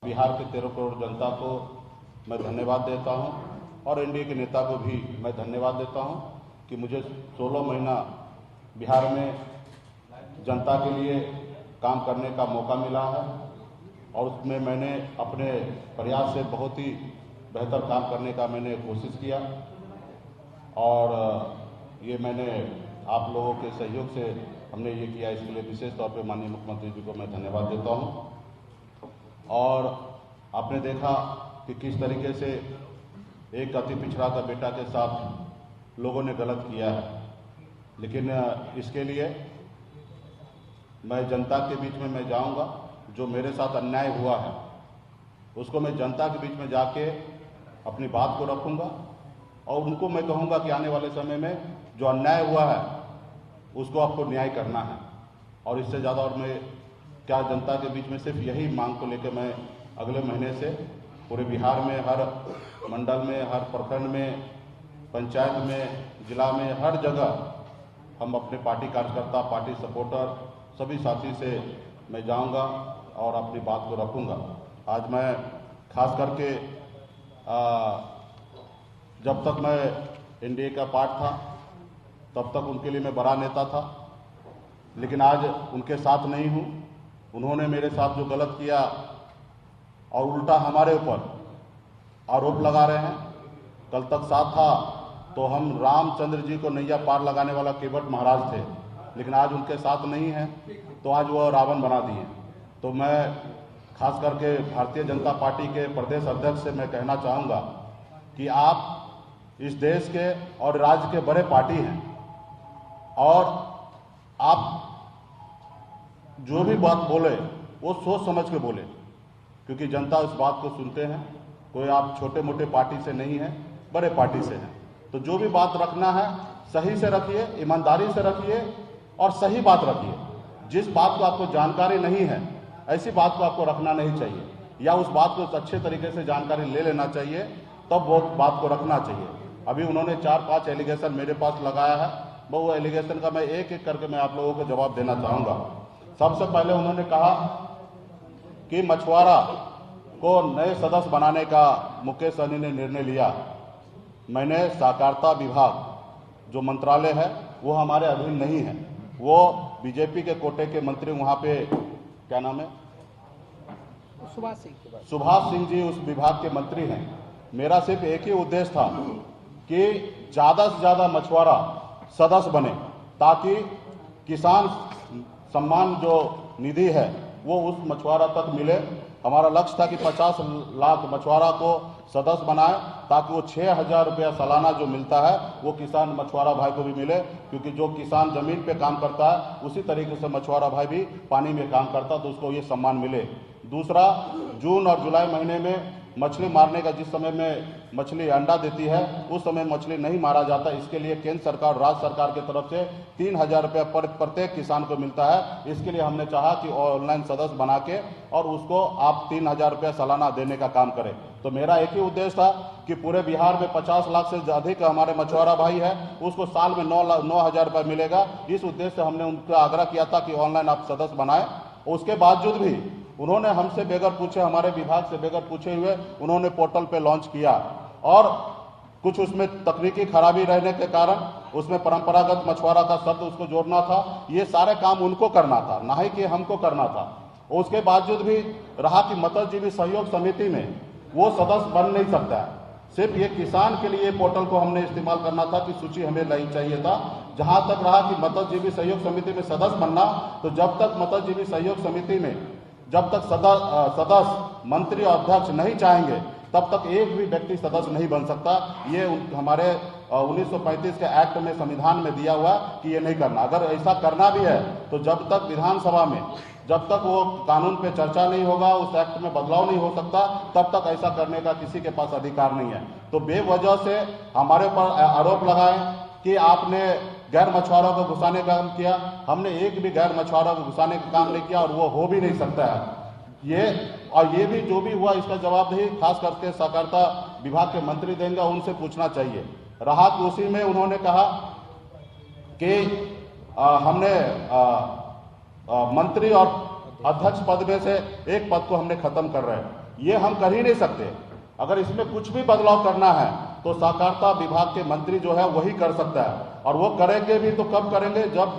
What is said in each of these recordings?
बिहार के 13 करोड़ जनता को मैं धन्यवाद देता हूं और एनडीए के नेता को भी मैं धन्यवाद देता हूं कि मुझे 16 महीना बिहार में जनता के लिए काम करने का मौका मिला है और उसमें मैंने अपने प्रयास से बहुत ही बेहतर काम करने का मैंने कोशिश किया और ये मैंने आप लोगों के सहयोग से हमने ये किया। इसके लिए विशेष तौर पे माननीय मुख्यमंत्री जी को मैं धन्यवाद देता हूँ। और आपने देखा कि किस तरीके से एक अति पिछड़ा का बेटा के साथ लोगों ने गलत किया है, लेकिन इसके लिए मैं जनता के बीच में मैं जाऊंगा। जो मेरे साथ अन्याय हुआ है उसको मैं जनता के बीच में जाके अपनी बात को रखूंगा और उनको मैं कहूंगा कि आने वाले समय में जो अन्याय हुआ है उसको आपको न्याय करना है। और इससे ज़्यादा और मैं क्या जनता के बीच में सिर्फ यही मांग को लेकर मैं अगले महीने से पूरे बिहार में हर मंडल में, हर प्रखंड में, पंचायत में, जिला में, हर जगह हम अपने पार्टी कार्यकर्ता, पार्टी सपोर्टर सभी साथी से मैं जाऊंगा और अपनी बात को रखूंगा। आज मैं खास करके जब तक मैं एनडीए का पार्ट था तब तक उनके लिए मैं बड़ा नेता था, लेकिन आज उनके साथ नहीं हूं। उन्होंने मेरे साथ जो गलत किया और उल्टा हमारे ऊपर आरोप लगा रहे हैं। कल तक साथ था तो हम रामचंद्र जी को नैया पार लगाने वाला केवट महाराज थे, लेकिन आज उनके साथ नहीं है तो आज वो रावण बना दिए। तो मैं खास करके भारतीय जनता पार्टी के प्रदेश अध्यक्ष से मैं कहना चाहूँगा कि आप इस देश के और राज्य के बड़े पार्टी हैं और आप जो भी बात बोले वो सोच समझ के बोले, क्योंकि जनता उस बात को सुनते हैं। कोई आप छोटे मोटे पार्टी से नहीं है, बड़े पार्टी से हैं। तो जो भी बात रखना है सही से रखिए, ईमानदारी से रखिए और सही बात रखिए। जिस बात को आपको जानकारी नहीं है ऐसी बात को आपको रखना नहीं चाहिए, या उस बात को अच्छे तरीके से जानकारी ले लेना चाहिए, तब वो बात को रखना चाहिए। अभी उन्होंने 4-5 एलिगेशन मेरे पास लगाया है, वो एलिगेशन का मैं एक एक करके मैं आप लोगों को जवाब देना चाहूँगा। सबसे पहले उन्होंने कहा कि मछुआरा को नए सदस्य बनाने का मुकेश सहनी ने निर्णय लिया। मैंने सहकारिता विभाग जो मंत्रालय है वो हमारे अधीन नहीं है, वो बीजेपी के कोटे के मंत्री वहाँ पे क्या नाम है, सुभाष सिंह जी उस विभाग के मंत्री हैं। मेरा सिर्फ एक ही उद्देश्य था कि ज़्यादा से ज़्यादा मछुआरा सदस्य बने ताकि किसान सम्मान जो निधि है वो उस मछुआरा तक मिले। हमारा लक्ष्य था कि 50 लाख मछुआरा को सदस्य बनाए ताकि वो 6,000 रुपया सालाना जो मिलता है वो किसान मछुआरा भाई को भी मिले, क्योंकि जो किसान जमीन पे काम करता है उसी तरीके से मछुआरा भाई भी पानी में काम करता है, तो उसको ये सम्मान मिले। दूसरा, जून और जुलाई महीने में मछली मारने का, जिस समय में मछली अंडा देती है उस समय मछली नहीं मारा जाता। इसके लिए केंद्र सरकार, राज्य सरकार की तरफ से 3,000 रुपया प्रत्येक किसान को मिलता है। इसके लिए हमने चाहा कि ऑनलाइन सदस्य बना के और उसको आप 3,000 रुपया सालाना देने का काम करें। तो मेरा एक ही उद्देश्य था कि पूरे बिहार में 50 लाख से अधिक हमारे मछुआरा भाई है, उसको साल में 9,000 रुपया मिलेगा। इस उद्देश्य से हमने उनका आग्रह किया था कि ऑनलाइन आप सदस्य बनाए। उसके बावजूद भी उन्होंने हमसे बगैर पूछे, हमारे विभाग से बगैर पूछे हुए उन्होंने पोर्टल पे लॉन्च किया और कुछ उसमें तकनीकी खराबी रहने के कारण उसमें परंपरागत मछुआरा का शब्द उसको जोड़ना था। ये सारे काम उनको करना था, ना ही कि हमको करना था। उसके बावजूद भी रहा कि मत्स्यजीवी सहयोग समिति में वो सदस्य बन नहीं सकता है। सिर्फ ये किसान के लिए पोर्टल को हमने इस्तेमाल करना था कि सूची हमें नहीं चाहिए था। जहां तक रहा कि मत्स्यजीवी सहयोग समिति में सदस्य बनना, तो जब तक मत्स्यजीवी सहयोग समिति में जब तक सदस्य मंत्री और अध्यक्ष नहीं चाहेंगे तब तक एक भी व्यक्ति सदस्य नहीं बन सकता। ये हमारे 1935 के एक्ट में, संविधान में दिया हुआ कि ये नहीं करना। अगर ऐसा करना भी है तो जब तक विधानसभा में, जब तक वो कानून पे चर्चा नहीं होगा, उस एक्ट में बदलाव नहीं हो सकता, तब तक ऐसा करने का किसी के पास अधिकार नहीं है। तो बेवजह से हमारे ऊपर आरोप लगाए कि आपने गैर मछुआरों को घुसाने का काम किया। हमने एक भी गैर मछुआरों को घुसाने का काम नहीं किया और वो हो भी नहीं सकता है। ये भी जो भी हुआ इसका जवाबदेही खास करके सहकारिता विभाग के मंत्री देंगे, उनसे पूछना चाहिए। रहा कि उसी में उन्होंने कहा कि हमने मंत्री और अध्यक्ष पद में से एक पद को हमने खत्म कर रहे हैं। ये हम कर ही नहीं सकते। अगर इसमें कुछ भी बदलाव करना है तो सहकारिता विभाग के मंत्री जो है वही कर सकता है, और वो करेंगे भी तो कब करेंगे, जब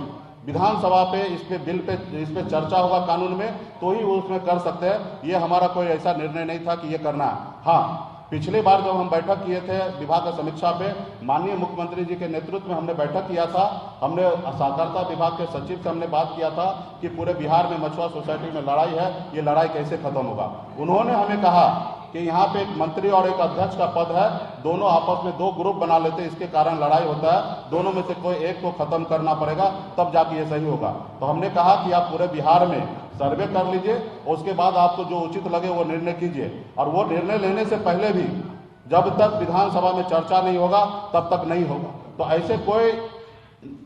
विधानसभा पे इस पे चर्चा होगा कानून में, तो ही वो उसमें कर सकते हैं। ये हमारा कोई ऐसा निर्णय नहीं था कि ये करना है। हाँ, पिछली बार जब हम बैठक किए थे विभाग की समीक्षा पे, माननीय मुख्यमंत्री जी के नेतृत्व में हमने बैठक किया था। हमने सहकारिता विभाग के सचिव से हमने बात किया था कि पूरे बिहार में मछुआ सोसाइटी में लड़ाई है, ये लड़ाई कैसे खत्म होगा। उन्होंने हमें कहा कि यहाँ पे एक मंत्री और एक अध्यक्ष का पद है, दोनों आपस में 2 ग्रुप बना लेते, इसके कारण लड़ाई होता है, दोनों में से कोई एक को खत्म करना पड़ेगा, तब जाके ये सही होगा। तो हमने कहा कि आप पूरे बिहार में सर्वे कर लीजिए, उसके बाद आपको जो उचित लगे वो निर्णय कीजिए, और वो निर्णय लेने से पहले भी जब तक विधानसभा में चर्चा नहीं होगा तब तक नहीं होगा। तो ऐसे कोई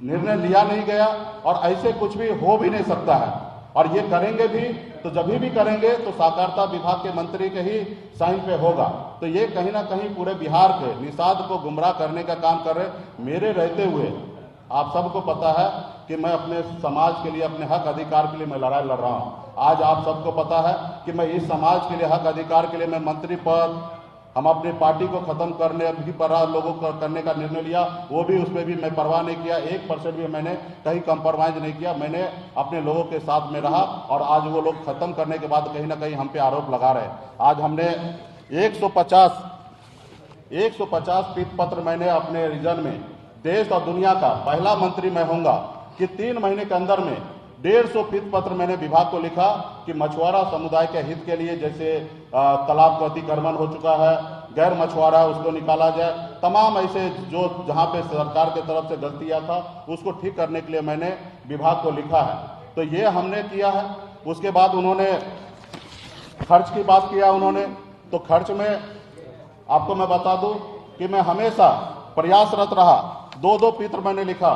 निर्णय लिया नहीं गया और ऐसे कुछ भी हो भी नहीं सकता है, और ये करेंगे भी तो जब भी करेंगे तो सहकारिता विभाग के मंत्री के ही साइन पे होगा। तो ये कहीं ना कहीं पूरे बिहार के निषाद को गुमराह करने का काम कर रहे। मेरे रहते हुए आप सबको पता है कि मैं अपने समाज के लिए, अपने हक अधिकार के लिए मैं लड़ाई लड़ रहा हूँ। आज आप सबको पता है कि मैं इस समाज के लिए, हक अधिकार के लिए मैं मंत्री पद, हम अपनी पार्टी को खत्म करने भी पर लोगों को करने का निर्णय लिया, वो भी उसमें भी मैं परवाह नहीं किया, 1% भी मैंने कहीं कंप्रोमाइज नहीं किया। मैंने अपने लोगों के साथ में रहा, और आज वो लोग खत्म करने के बाद कहीं ना कहीं हम पे आरोप लगा रहे हैं। आज हमने 150 पीत पत्र मैंने अपने रीजन में, देश और दुनिया का पहला मंत्री मैं होऊंगा कि 3 महीने के अंदर में 150 पीत पत्र मैंने विभाग को लिखा कि मछुआरा समुदाय के हित के लिए, जैसे तालाब का अतिक्रमण हो चुका है, गैर मछुआरा उसको निकाला जाए, तमाम ऐसे जो जहां पे सरकार के तरफ से गलतियां था उसको ठीक करने के लिए मैंने विभाग को लिखा है। तो ये हमने किया है। उसके बाद उन्होंने खर्च की बात किया उन्होंने, तो खर्च में आपको मैं बता दूं कि मैं हमेशा प्रयासरत रहा। 2 पत्र मैंने लिखा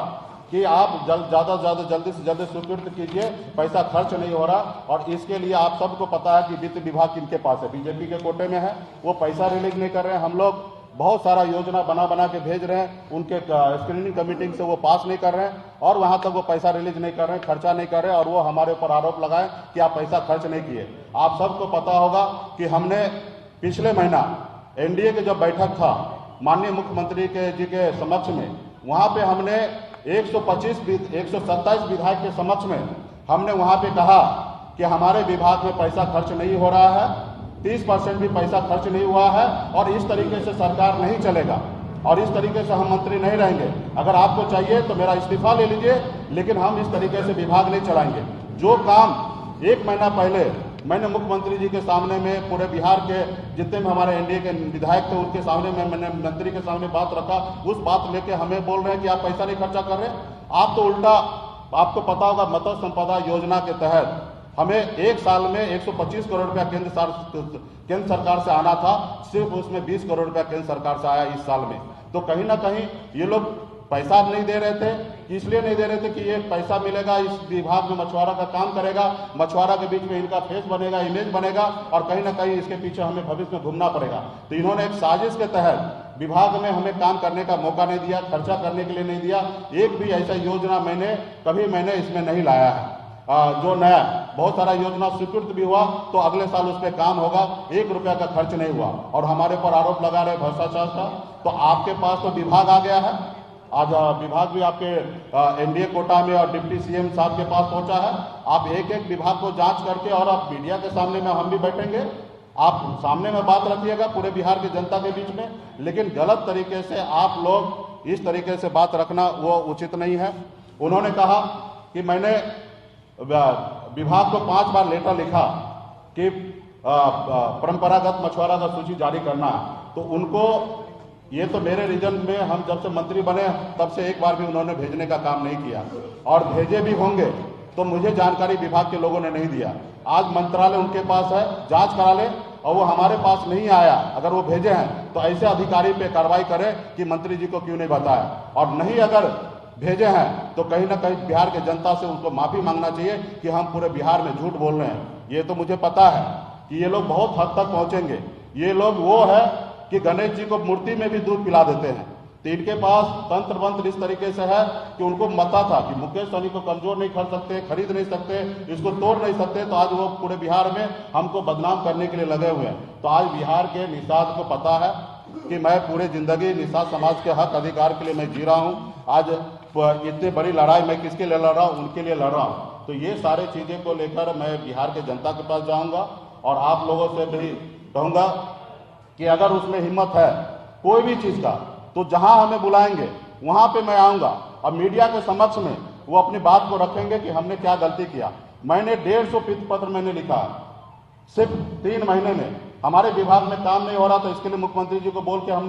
कि आप ज़्यादा से ज़्यादा जल्दी से जल्दी स्वीकृत कीजिए, पैसा खर्च नहीं हो रहा। और इसके लिए आप सबको पता है कि वित्त विभाग किनके पास है, बीजेपी के कोटे में है, वो पैसा रिलीज नहीं कर रहे हैं। हम लोग बहुत सारा योजना बना के भेज रहे हैं, उनके स्क्रीनिंग कमेटी से वो पास नहीं कर रहे हैं, और वहां तक वो पैसा रिलीज नहीं कर रहे हैं, खर्चा नहीं कर रहे हैं, और वो हमारे ऊपर आरोप लगाए कि आप पैसा खर्च नहीं किए। आप सबको पता होगा कि हमने पिछले महीना एनडीए के जब बैठक था माननीय मुख्यमंत्री जी के समक्ष में, वहां पे हमने 127 विधायक के समक्ष में हमने वहां पे कहा कि हमारे विभाग में पैसा खर्च नहीं हो रहा है, 30% भी पैसा खर्च नहीं हुआ है, और इस तरीके से सरकार नहीं चलेगा, और इस तरीके से हम मंत्री नहीं रहेंगे। अगर आपको चाहिए तो मेरा इस्तीफा ले लीजिए, लेकिन हम इस तरीके से विभाग नहीं चलाएंगे। जो काम 1 महीना पहले मैंने मुख्यमंत्री जी के सामने में, पूरे बिहार के जितने भी हमारे एनडीए के विधायक थे उनके सामने में मैंने मंत्री के सामने बात रखा, उस बात लेके हमें बोल रहे हैं कि आप पैसा नहीं खर्चा कर रहे। आप तो उल्टा, आपको पता होगा मत्स्य संपदा योजना के तहत हमें 1 साल में 125 करोड़ रुपया केंद्र सरकार से आना था, सिर्फ उसमें 20 करोड़ रुपया केंद्र सरकार से आया इस साल में। तो कहीं ना कहीं ये लोग पैसा नहीं दे रहे थे, इसलिए नहीं दे रहे थे कि ये पैसा मिलेगा, इस विभाग में मछुआरा का काम करेगा, मछुआरा के बीच में इनका फेस बनेगा, इमेज बनेगा, और कहीं ना कहीं इसके पीछे हमें भविष्य में घूमना पड़ेगा। तो इन्होंने एक साजिश के तहत विभाग में हमें काम करने का मौका नहीं दिया, खर्चा करने के लिए नहीं दिया। एक भी ऐसा योजना मैंने इसमें नहीं लाया है। जो नया बहुत सारा योजना स्वीकृत भी हुआ तो अगले साल उस पर काम होगा, 1 रुपया का खर्च नहीं हुआ, और हमारे पर आरोप लगा रहे भ्रष्टाचार का। तो आपके पास तो विभाग आ गया है, आज विभाग भी आपके एनडीए कोटा में और डिप्टी सीएम साहब के पास पहुंचा है। आप एक एक विभाग को जांच करके, और आप मीडिया के सामने में हम भी बैठेंगे, आप सामने में बात रखिएगा पूरे बिहार की जनता के बीच में, लेकिन गलत तरीके से आप लोग इस तरीके से बात रखना वो उचित नहीं है। उन्होंने कहा कि मैंने विभाग को 5 बार लेटर लिखा कि परंपरागत मछुआरा का सूची जारी करना है, तो उनको, ये तो मेरे रीजन में हम जब से मंत्री बने तब से एक बार भी उन्होंने भेजने का काम नहीं किया, और भेजे भी होंगे तो मुझे जानकारी विभाग के लोगों ने नहीं दिया। आज मंत्रालय उनके पास है, जांच करा ले, और वो हमारे पास नहीं आया। अगर वो भेजे हैं तो ऐसे अधिकारी पे कार्रवाई करें कि मंत्री जी को क्यों नहीं बताया, और नहीं अगर भेजे हैं तो कहीं ना कहीं बिहार के जनता से उनको माफी मांगना चाहिए कि हम पूरे बिहार में झूठ बोल रहे हैं। ये तो मुझे पता है कि ये लोग बहुत हद तक पहुंचेंगे। ये लोग वो है कि गणेश जी को मूर्ति में भी दूध पिला देते हैं, तो इनके पास तंत्र मंत्र इस तरीके से है कि उनको पता था कि मुकेश सहनी को कमजोर नहीं कर सकते, खरीद नहीं सकते, इसको तोड़ नहीं सकते, तो आज वो पूरे बिहार में हमको बदनाम करने के लिए लगे हुए हैं। तो आज बिहार के निषाद को पता है कि मैं पूरे जिंदगी निषाद समाज के हक अधिकार के लिए मैं जी रहा हूँ। आज इतनी बड़ी लड़ाई मैं किसके लिए लड़ रहा हूँ? उनके लिए लड़ रहा हूँ। तो ये सारे चीजें को लेकर मैं बिहार के जनता के पास जाऊंगा और आप लोगों से भी कहूंगा कि अगर उसमें हिम्मत है कोई भी चीज का, तो जहां हमें बुलाएंगे वहां पे मैं आऊंगा और मीडिया के समक्ष में वो अपनी बात को रखेंगे कि हमने क्या गलती किया। मैंने 150 प्रीति पत्र मैंने लिखा सिर्फ 3 महीने में। हमारे विभाग में काम नहीं हो रहा, तो इसके लिए मुख्यमंत्री जी को बोल के हमने